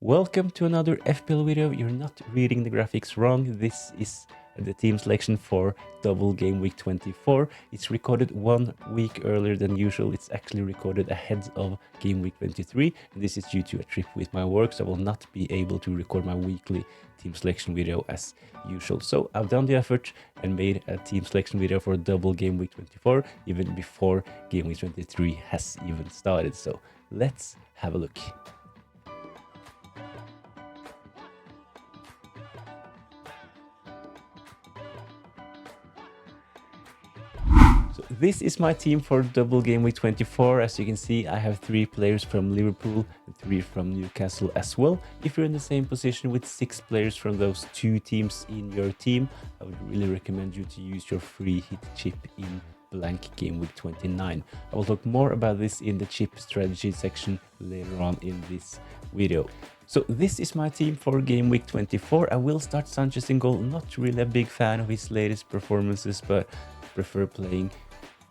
Welcome to another FPL video. You're not reading the graphics wrong. This is the team selection for double game week 24. It's recorded 1 week earlier than usual. It's actually recorded ahead of game week 23. And this is due to a trip with my work, so I will not be able to record my weekly team selection video as usual. So I've done the effort and made a team selection video for double game week 24 even before game week 23 has even started. So let's have a look. This is my team for double game week 24. As you can see, I have 3 players from Liverpool and 3 from Newcastle as well. If you're in the same position with 6 players from those 2 teams in your team, I would really recommend you to use your free hit chip in blank game week 29. I will talk more about this in the chip strategy section later on in this video. So this is my team for game week 24. I will start Sanchez in goal. Not really a big fan of his latest performances, but prefer playing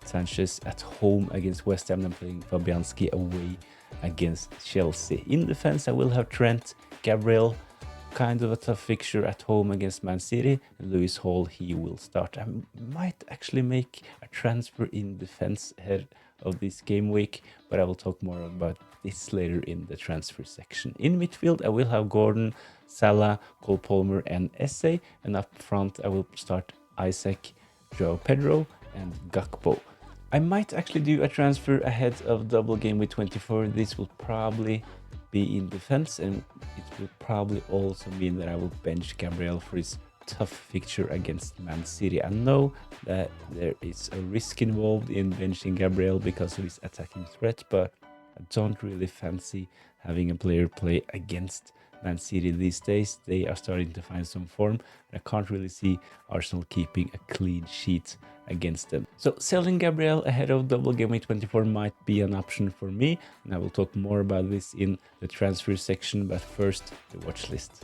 Sanchez at home against West Ham than playing Fabianski away against Chelsea. In defense, I will have Trent, Gabriel, kind of a tough fixture at home against Man City, and Lewis Hall, he will start. I might actually make a transfer in defense ahead of this game week, but I will talk more about this later in the transfer section. In midfield, I will have Gordon, Salah, Cole Palmer, and Esse, and up front, I will start Isaac, Joao Pedro, and Gakpo. I might actually do a transfer ahead of double game week 24. This will probably be in defense, and it will probably also mean that I will bench Gabriel for his tough fixture against Man City. I know that there is a risk involved in benching Gabriel because of his attacking threat, but I don't really fancy having a player play against Man City these days. They are starting to find some form, and I can't really see Arsenal keeping a clean sheet against them. So selling Gabriel ahead of double game week 24 might be an option for me, and I will talk more about this in the transfer section, but first the watch list.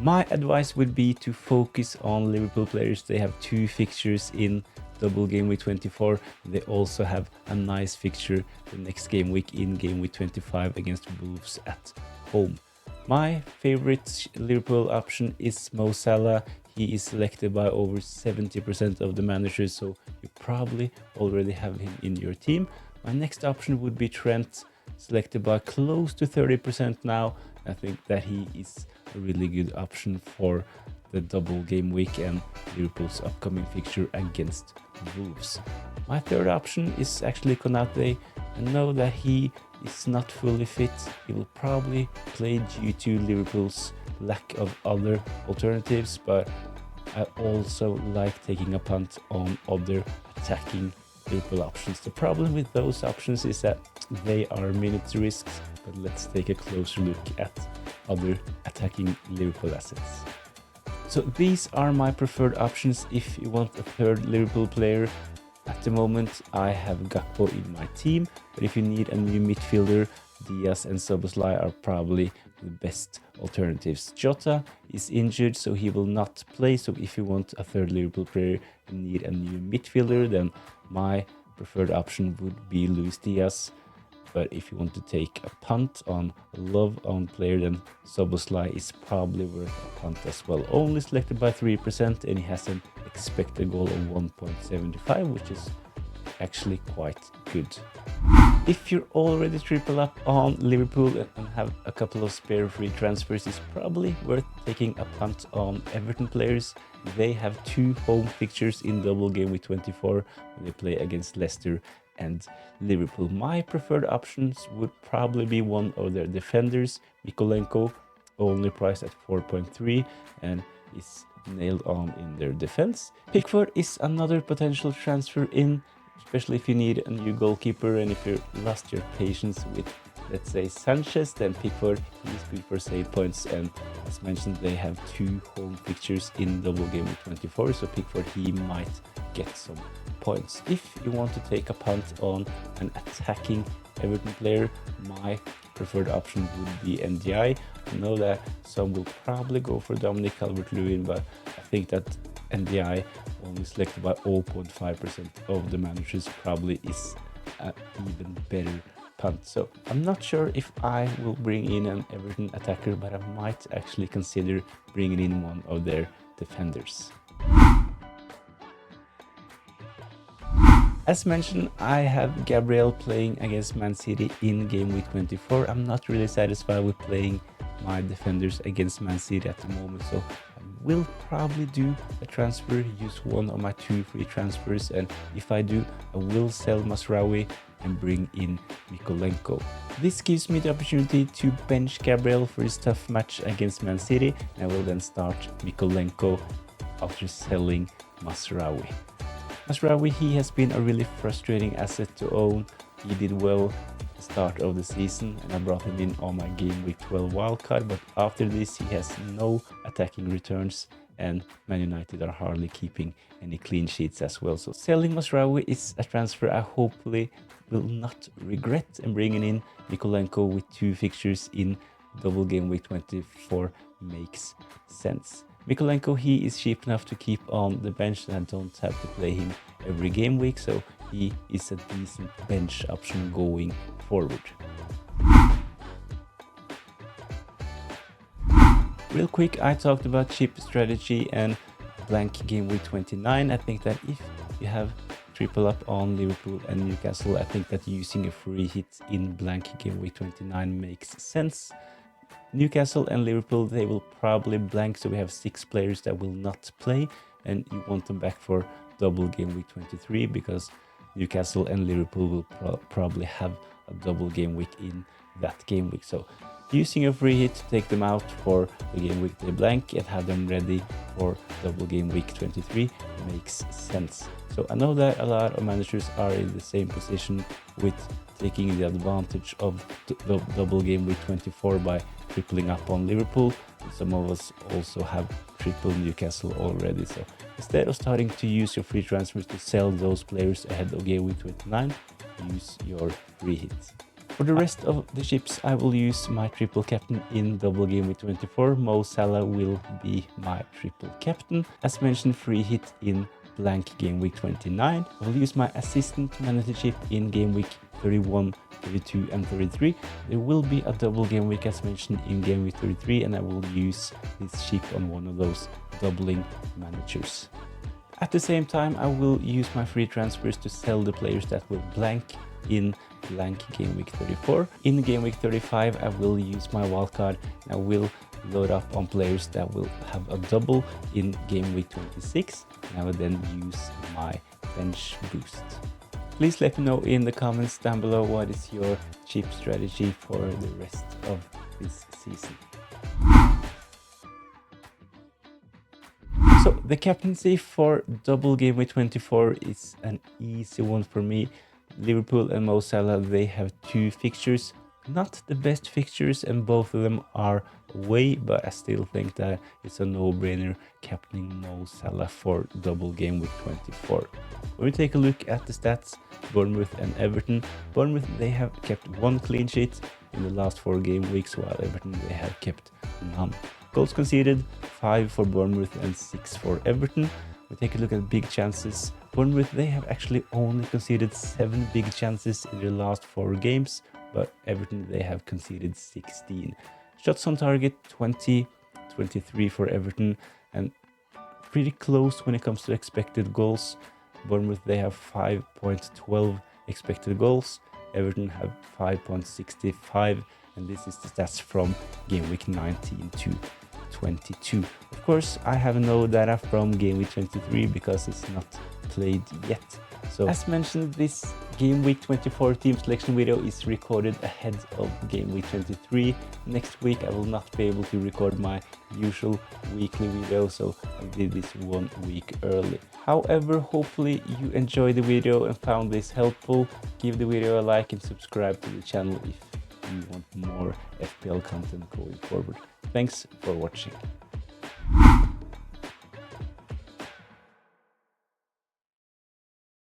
My advice would be to focus on Liverpool players. They have 2 fixtures in double game week 24. They also have a nice fixture the next game week in game week 25 against Wolves at home. My favorite Liverpool option is Mo Salah. He is selected by over 70% of the managers, so you probably already have him in your team. My next option would be Trent, selected by close to 30% now. I think that he is a really good option for the double game week and Liverpool's upcoming fixture against Wolves. My third option is actually Konate. I know that he is not fully fit. He will probably play due to Liverpool's lack of other alternatives, but I also like taking a punt on other attacking Liverpool options. The problem with those options is that they are minute risks, but let's take a closer look at other attacking Liverpool assets. So these are my preferred options if you want a third Liverpool player. At the moment, I have Gakpo in my team, but if you need a new midfielder, Diaz and Szoboszlai are probably the best alternatives. Jota is injured, so he will not play. So if you want a third Liverpool player and need a new midfielder, then my preferred option would be Luis Diaz. But if you want to take a punt on a love-owned player, then Szoboszlai is probably worth a punt as well. Only selected by 3%, and he has an expected goal of 1.75, which is actually quite good. If you're already triple up on Liverpool and have a couple of spare free transfers, it's probably worth taking a punt on Everton players. They have 2 home fixtures in double game week 24 when they play against Leicester and Liverpool. My preferred options would probably be one of their defenders, Mykolenko, only priced at 4.3 and is nailed on in their defense. Pickford is another potential transfer in, especially if you need a new goalkeeper and if you lost your patience with, let's say, Sanchez, then Pickford is good for save points, and as mentioned, they have 2 home fixtures in double game week 24, so Pickford, he might get some points. If you want to take a punt on an attacking Everton player, my preferred option would be NDI. I know that some will probably go for Dominic Calvert-Lewin, but I think that NDI, only selected by 0.5% of the managers, probably is an even better punt. So I'm not sure if I will bring in an Everton attacker, but I might actually consider bringing in one of their defenders. As mentioned, I have Gabriel playing against Man City in game week 24. I'm not really satisfied with playing my defenders against Man City at the moment, so I will probably do a transfer, use one of my 2 free transfers, and if I do, I will sell Masraoui and bring in Mykolenko. This gives me the opportunity to bench Gabriel for his tough match against Man City, and I will then start Mykolenko after selling Masraoui. Masraoui, he has been a really frustrating asset to own. He did well at the start of the season and I brought him in on my game week 12 wildcard, but after this he has no attacking returns and Man United are hardly keeping any clean sheets as well. So selling Masraoui is a transfer I hopefully will not regret, and bringing in Mykolenko with 2 fixtures in double game week 24 makes sense. Mykolenko, he is cheap enough to keep on the bench and I don't have to play him every game week, so he is a decent bench option going forward. Real quick, I talked about chip strategy and blank game week 29. I think that if you have triple up on Liverpool and Newcastle, I think that using a free hit in blank game week 29 makes sense. Newcastle and Liverpool, they will probably blank, so we have 6 players that will not play, and you want them back for double game week 23 because Newcastle and Liverpool will probably have a double game week in that game week. So using a free hit to take them out for the game week they blank and have them ready for double game week 23 makes sense. So I know that a lot of managers are in the same position with taking the advantage of the double game week 24 by tripling up on Liverpool. Some of us also have triple Newcastle already. So instead of starting to use your free transfers to sell those players ahead of game week 29, use your free hits. For the rest of the chips, I will use my triple captain in double game week 24. Mo Salah will be my triple captain. As mentioned, free hit in blank game week 29. I will use my assistant manager chip in game week 31, 32 and 33. There will be a double game week as mentioned in game week 33, and I will use this chip on one of those doubling managers. At the same time, I will use my free transfers to sell the players that will blank in blank game week 34. In game week 35, I will use my wildcard and I will load up on players that will have a double in game week 26, and I will then use my bench boost. Please let me know in the comments down below what is your chip strategy for the rest of this season. So the captaincy for double game week 24 is an easy one for me. Liverpool and Mo Salah, they have 2 fixtures. Not the best fixtures and both of them are away, but I still think that it's a no-brainer captaining Mo Salah for double game week 24. When we take a look at the stats, Bournemouth and Everton, Bournemouth, they have kept 1 clean sheet in the last 4 game weeks, while Everton, they have kept none. Goals conceded, 5 for Bournemouth and 6 for Everton. We take a look at big chances. Bournemouth, they have actually only conceded 7 big chances in their last 4 games, but Everton, they have conceded 16. Shots on target, 20, 23 for Everton, and pretty close when it comes to expected goals. Bournemouth, they have 5.12 expected goals. Everton have 5.65, and this is the stats from game week 19 to 22. Of course, I have no data from game week 23 because it's not played yet. So as mentioned, this game week 24 team selection video is recorded ahead of game week 23. Next week I will not be able to record my usual weekly video, so I did this 1 week early. However, hopefully you enjoyed the video and found this helpful. Give the video a like and subscribe to the channel if you want more FPL content going forward. Thanks for watching.